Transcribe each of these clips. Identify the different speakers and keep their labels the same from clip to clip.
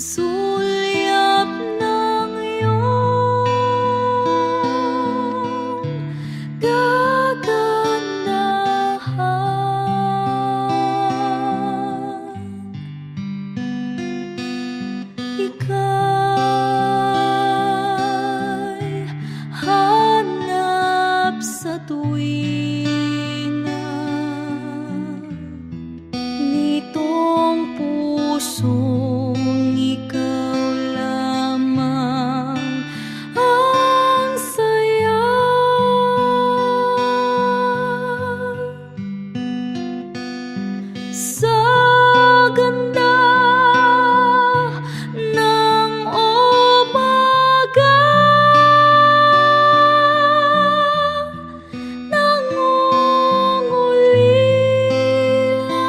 Speaker 1: sulyap ng iyong kagandahan. Ika'y hanap sa tuwina nitong pusong ikaw lamang ang saya. Sa ganda ng umaga, nangungulila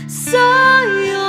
Speaker 1: sa'yo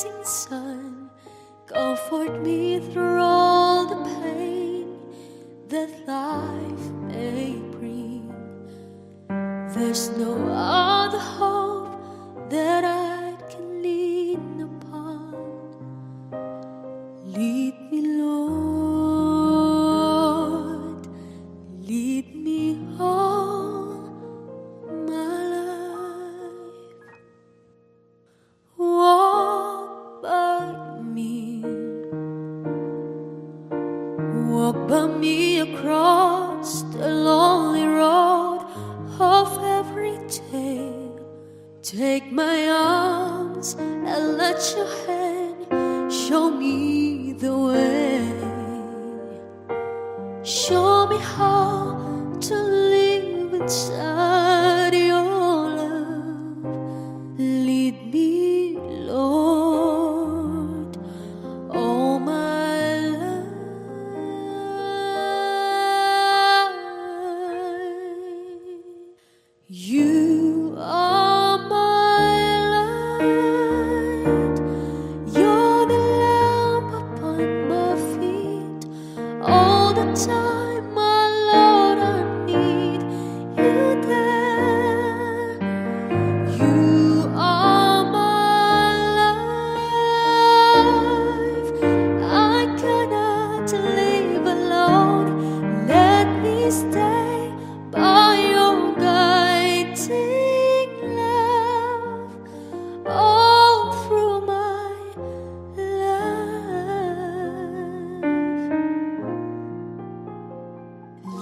Speaker 1: rising sun, comfort me through all the pain that life may bring. There's no other hope that I can lean upon. Lead me, Lord, lead me all my life. Walk by me across the lonely road of every day. Take my arms and let your hand show me the way. Show me how to live inside your love. Lead me, Lord, all my life. You are my light. You're the lamp upon my feet. All the time, my Lord, I need you there. You are my life. I cannot live alone. Let me stay by your guiding love all through my life.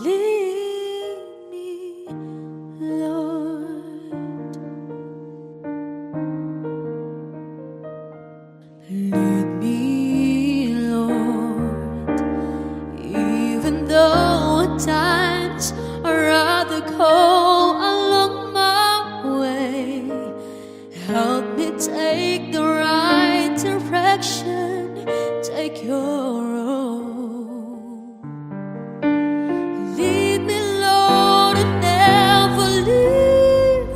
Speaker 1: Lead me, Lord. Lead me, Lord, even though at times I rather go along my way. Help me take the right direction, take your own. Lead me, Lord, and never leave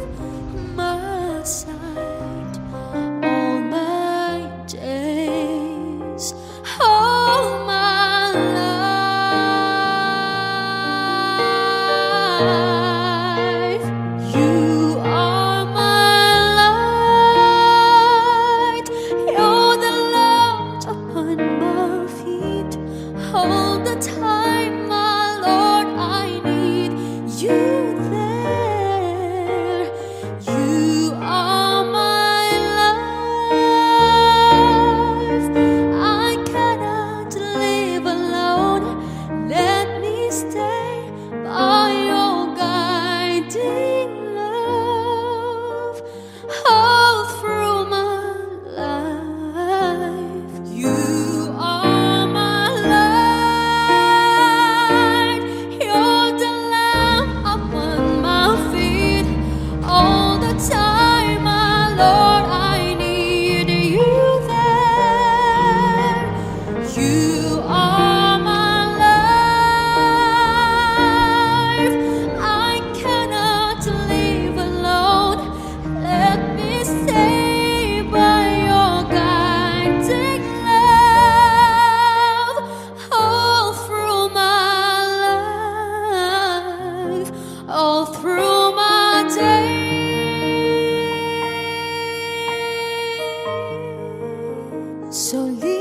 Speaker 1: my side all my days, all my life. You are my light. You're the lamp upon my feet. All the time, my Lord, I need you there. You are my life. I cannot live alone. Let me stay by your guiding love all through my life. You are my light. You're the lamp upon my feet. All the time, my Lord, I need you there. You are my life. I cannot live alone. Let me stay by your guiding love all through my life, all through my days. So lead